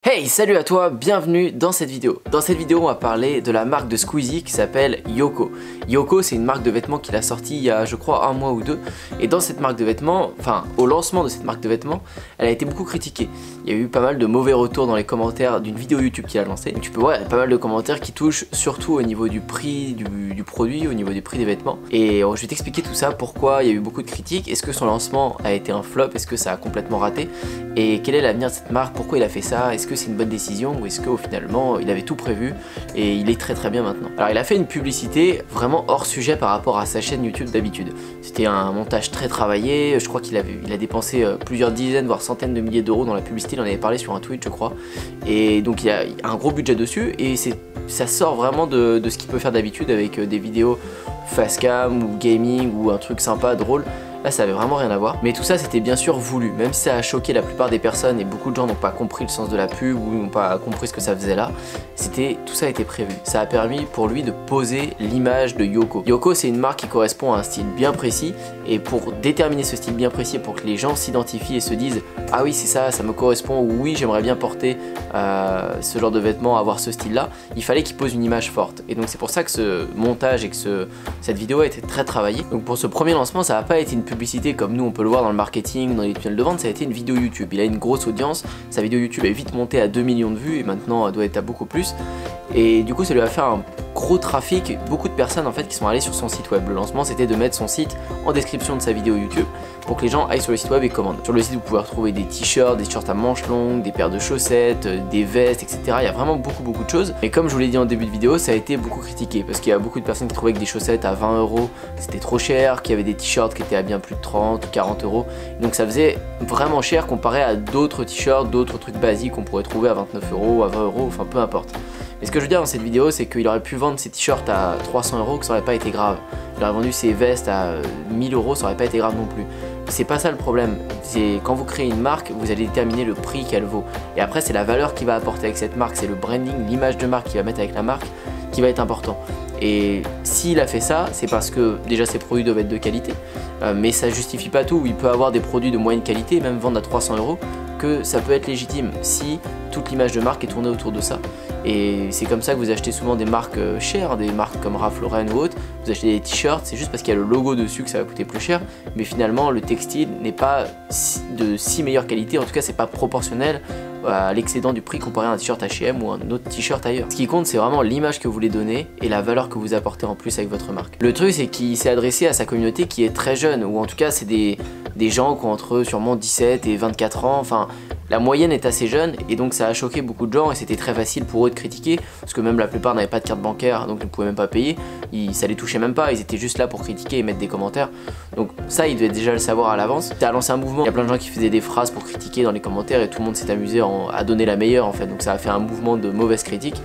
Hey, salut à toi, bienvenue dans cette vidéo. Dans cette vidéo, on va parler de la marque de Squeezie qui s'appelle Yoko. Yoko, c'est une marque de vêtements qu'il a sorti il y a, je crois, un mois ou deux. Et dans cette marque de vêtements, enfin, au lancement de cette marque de vêtements, elle a été beaucoup critiquée. Il y a eu pas mal de mauvais retours dans les commentaires d'une vidéo YouTube qu'il a lancée. Tu peux voir, il y a pas mal de commentaires qui touchent surtout au niveau du prix du produit, au niveau du prix des vêtements. Et je vais t'expliquer tout ça, pourquoi il y a eu beaucoup de critiques. Est-ce que son lancement a été un flop? Est-ce que ça a complètement raté? Et quel est l'avenir de cette marque? Pourquoi il a fait ça? Est-ce que c'est une bonne décision ou est-ce qu'au finalement il avait tout prévu et il est très bien maintenant? Alors il a fait une publicité vraiment hors sujet par rapport à sa chaîne YouTube d'habitude. C'était un montage très travaillé, je crois qu'il a dépensé plusieurs dizaines voire centaines de milliers d'euros dans la publicité, il en avait parlé sur un tweet je crois. Et donc il y a un gros budget dessus et ça sort vraiment de ce qu'il peut faire d'habitude avec des vidéos fast cam ou gaming ou un truc sympa, drôle. Là ça avait vraiment rien à voir, mais tout ça c'était bien sûr voulu, même si ça a choqué la plupart des personnes et beaucoup de gens n'ont pas compris le sens de la pub ou n'ont pas compris ce que ça faisait là, tout ça a été prévu. Ça a permis pour lui de poser l'image de Yoko. Yoko c'est une marque qui correspond à un style bien précis et pour déterminer ce style bien précis, pour que les gens s'identifient et se disent ah oui c'est ça, ça me correspond ou oui j'aimerais bien porter ce genre de vêtements, avoir ce style là, il fallait qu'il pose une image forte et donc c'est pour ça que ce montage et que cette vidéo a été très travaillée. Donc pour ce premier lancement ça n'a pas été une publicité comme nous on peut le voir dans le marketing, dans les tunnels de vente, ça a été une vidéo YouTube. Il a une grosse audience, sa vidéo YouTube est vite montée à 2 millions de vues et maintenant elle doit être à beaucoup plus. Et du coup ça lui a fait un gros trafic, beaucoup de personnes en fait qui sont allées sur son site web. Le lancement c'était de mettre son site en description de sa vidéo YouTube pour que les gens aillent sur le site web et commandent. Sur le site vous pouvez retrouver des t-shirts, des t-shirts à manches longues, des paires de chaussettes, des vestes, etc. Il y a vraiment beaucoup de choses. Et comme je vous l'ai dit en début de vidéo, ça a été beaucoup critiqué parce qu'il y a beaucoup de personnes qui trouvaient que des chaussettes à 20 € c'était trop cher, qu'il y avait des t-shirts qui étaient à bien plus de 30 ou 40 €. Donc ça faisait vraiment cher comparé à d'autres t-shirts, d'autres trucs basiques qu'on pourrait trouver à 29 €, à 20 €, enfin peu importe. Mais ce que je veux dire dans cette vidéo, c'est qu'il aurait pu vendre ses t-shirts à 300 €, que ça aurait pas été grave. Il aurait vendu ses vestes à 1000 €, ça aurait pas été grave non plus. C'est pas ça le problème, c'est quand vous créez une marque, vous allez déterminer le prix qu'elle vaut. Et après c'est la valeur qu'il va apporter avec cette marque, c'est le branding, l'image de marque qu'il va mettre avec la marque qui va être important. Et s'il a fait ça, c'est parce que déjà ses produits doivent être de qualité, mais ça justifie pas tout. Il peut avoir des produits de moyenne qualité, même vendre à 300 €, que ça peut être légitime si toute l'image de marque est tournée autour de ça. Et c'est comme ça que vous achetez souvent des marques chères, des marques comme Ralph Lauren ou autres. Vous achetez des t-shirts, c'est juste parce qu'il y a le logo dessus que ça va coûter plus cher, mais finalement le textile n'est pas de si meilleure qualité, en tout cas c'est pas proportionnel à l'excédent du prix comparé à un t-shirt H&M ou un autre t-shirt ailleurs. Ce qui compte c'est vraiment l'image que vous voulez donner et la valeur que vous apportez en plus avec votre marque. Le truc c'est qu'il s'est adressé à sa communauté qui est très jeune, ou en tout cas c'est des gens qui ont entre sûrement 17 et 24 ans, enfin la moyenne est assez jeune et donc ça a choqué beaucoup de gens et c'était très facile pour eux de critiquer parce que même la plupart n'avaient pas de carte bancaire donc ne pouvaient même pas payer, ça les touchait même pas, ils étaient juste là pour critiquer et mettre des commentaires. Donc ça ils devaient déjà le savoir à l'avance. Ça a lancé un mouvement, il y a plein de gens qui faisaient des phrases pour critiquer dans les commentaires et tout le monde s'est amusé à donner la meilleure en fait, donc ça a fait un mouvement de mauvaise critique.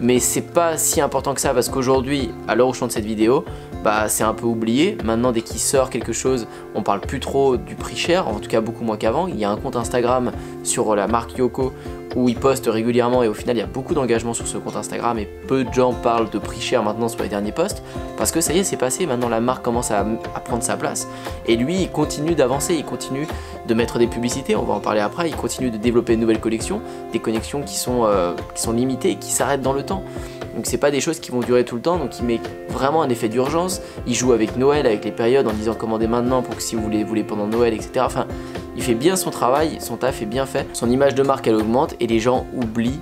Mais c'est pas si important que ça parce qu'aujourd'hui, à l'heure où je tourne cette vidéo, bah c'est un peu oublié. Maintenant dès qu'il sort quelque chose, on parle plus trop du prix cher, en tout cas beaucoup moins qu'avant. Il y a un compte Instagram sur la marque Yoko où il poste régulièrement et au final il y a beaucoup d'engagement sur ce compte Instagram et peu de gens parlent de prix cher maintenant sur les derniers posts parce que ça y est c'est passé, maintenant la marque commence à prendre sa place et lui il continue d'avancer, il continue de mettre des publicités, on va en parler après, il continue de développer de nouvelles collections, des connexions qui sont limitées et qui s'arrêtent dans le temps. Donc c'est pas des choses qui vont durer tout le temps, donc il met vraiment un effet d'urgence, il joue avec Noël, avec les périodes en disant commandez maintenant pour que si vous voulez pendant Noël, etc. Enfin, il fait bien son travail, son taf est bien fait, son image de marque elle augmente et les gens oublient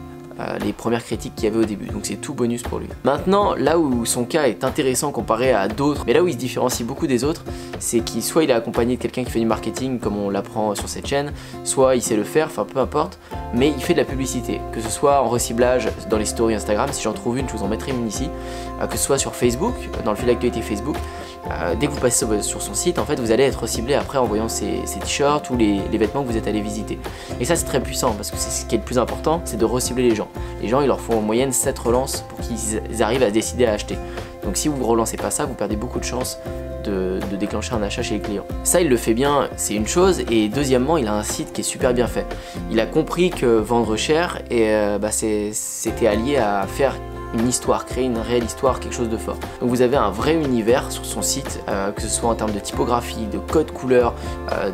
les premières critiques qu'il y avait au début, donc c'est tout bonus pour lui. Maintenant, là où son cas est intéressant comparé à d'autres, mais là où il se différencie beaucoup des autres, c'est qu'il soit il est accompagné de quelqu'un qui fait du marketing comme on l'apprend sur cette chaîne, soit il sait le faire, enfin peu importe, mais il fait de la publicité, que ce soit en reciblage dans les stories Instagram, si j'en trouve une, je vous en mettrai une ici, que ce soit sur Facebook, dans le fil d'actualité Facebook. Dès que vous passez sur son site, en fait, vous allez être reciblé après en voyant ses t-shirts ou les vêtements que vous êtes allé visiter. Et ça, c'est très puissant parce que c'est ce qui est le plus important, c'est de recibler les gens. Les gens, il leur faut en moyenne 7 relances pour qu'ils arrivent à se décider à acheter. Donc si vous ne relancez pas ça, vous perdez beaucoup de chances de déclencher un achat chez les clients. Ça, il le fait bien, c'est une chose. Et deuxièmement, il a un site qui est super bien fait. Il a compris que vendre cher, c'était allié à faire une histoire, créer une réelle histoire, quelque chose de fort. Donc vous avez un vrai univers sur son site, que ce soit en termes de typographie, de code couleur,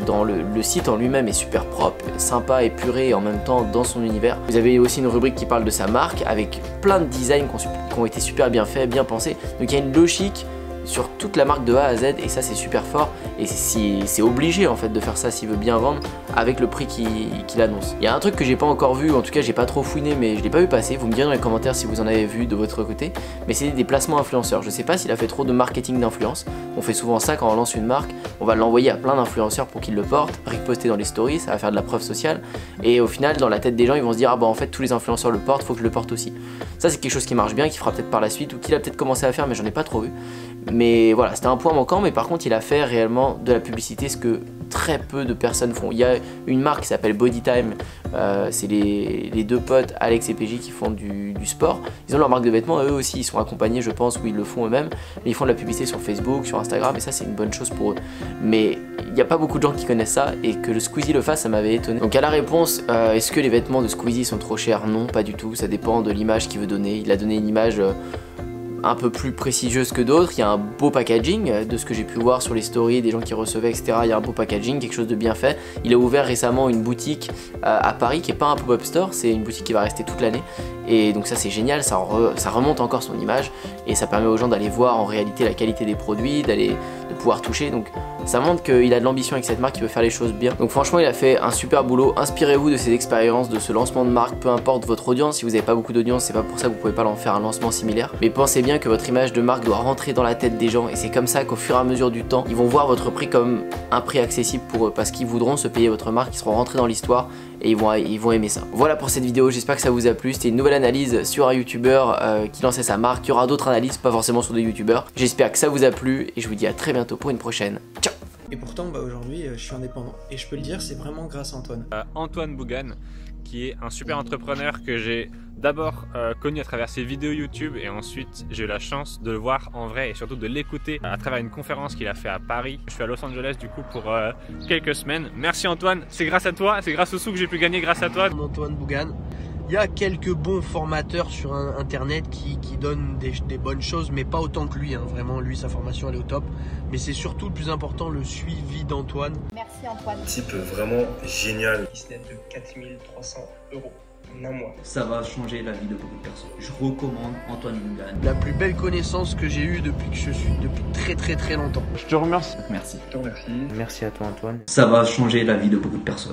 dans le site en lui-même est super propre, sympa, épuré et en même temps dans son univers. Vous avez aussi une rubrique qui parle de sa marque avec plein de designs qui ont été super bien faits, bien pensés. Donc il y a une logique sur toute la marque de A à Z et ça c'est super fort et c'est obligé en fait de faire ça s'il veut bien vendre avec le prix qu'il annonce. Il y a un truc que j'ai pas encore vu, en tout cas j'ai pas trop fouiné mais je l'ai pas vu passer, vous me direz dans les commentaires si vous en avez vu de votre côté, mais c'est des placements influenceurs. Je sais pas s'il a fait trop de marketing d'influence, on fait souvent ça quand on lance une marque, on va l'envoyer à plein d'influenceurs pour qu'ils le portent, reposter dans les stories, ça va faire de la preuve sociale et au final dans la tête des gens ils vont se dire ah bah en fait tous les influenceurs le portent, faut que je le porte aussi. Ça c'est quelque chose qui marche bien, qui fera peut-être par la suite ou qu'il a peut-être commencé à faire mais j'en ai pas trop vu. Mais voilà, c'était un point manquant, mais par contre il a fait réellement de la publicité, ce que très peu de personnes font. Il y a une marque qui s'appelle Bodytime, c'est les deux potes Alex et PJ qui font du sport. Ils ont leur marque de vêtements, eux aussi ils sont accompagnés je pense, ou ils le font eux-mêmes, mais ils font de la publicité sur Facebook, sur Instagram et ça c'est une bonne chose pour eux. Mais il n'y a pas beaucoup de gens qui connaissent ça et que le Squeezie le fasse ça m'avait étonné. Donc à la réponse, est-ce que les vêtements de Squeezie sont trop chers? Non, pas du tout, ça dépend de l'image qu'il veut donner. Il a donné une image un peu plus prestigieuse que d'autres, il y a un beau packaging, de ce que j'ai pu voir sur les stories, des gens qui recevaient etc, il y a un beau packaging, quelque chose de bien fait. Il a ouvert récemment une boutique à Paris qui est pas un pop-up store, c'est une boutique qui va rester toute l'année et donc ça c'est génial, ça remonte encore son image et ça permet aux gens d'aller voir en réalité la qualité des produits, de pouvoir toucher, donc ça montre qu'il a de l'ambition avec cette marque, il veut faire les choses bien. Donc franchement il a fait un super boulot, inspirez-vous de ses expériences, de ce lancement de marque, peu importe votre audience, si vous n'avez pas beaucoup d'audience c'est pas pour ça que vous pouvez pas en faire un lancement similaire, mais pensez bien que votre image de marque doit rentrer dans la tête des gens et c'est comme ça qu'au fur et à mesure du temps ils vont voir votre prix comme un prix accessible pour eux parce qu'ils voudront se payer votre marque, ils seront rentrés dans l'histoire et ils vont aimer ça. Voilà pour cette vidéo, j'espère que ça vous a plu, c'était une nouvelle analyse sur un youtubeur qui lançait sa marque, il y aura d'autres analyses, pas forcément sur des youtubeurs. J'espère que ça vous a plu et je vous dis à très bientôt pour une prochaine. Ciao. Et pourtant aujourd'hui je suis indépendant et je peux le dire c'est vraiment grâce à Antoine. Antoine Bougan qui est un super entrepreneur que j'ai d'abord connu à travers ses vidéos YouTube et ensuite j'ai eu la chance de le voir en vrai et surtout de l'écouter à travers une conférence qu'il a fait à Paris. Je suis à Los Angeles du coup pour quelques semaines. Merci Antoine, c'est grâce à toi, c'est grâce aux sous que j'ai pu gagner grâce à toi. Antoine Bougan. Il y a quelques bons formateurs sur internet qui donnent des bonnes choses, mais pas autant que lui, hein. Vraiment, lui, sa formation, elle est au top. Mais c'est surtout le plus important, le suivi d'Antoine. Merci Antoine. Type vraiment génial. Business de 4300 € en un mois. Ça va changer la vie de beaucoup de personnes. Je recommande Antoine Bougan. La plus belle connaissance que j'ai eue depuis que je suis, depuis très longtemps. Je te remercie. Merci. Je te remercie. Merci à toi Antoine. Ça va changer la vie de beaucoup de personnes.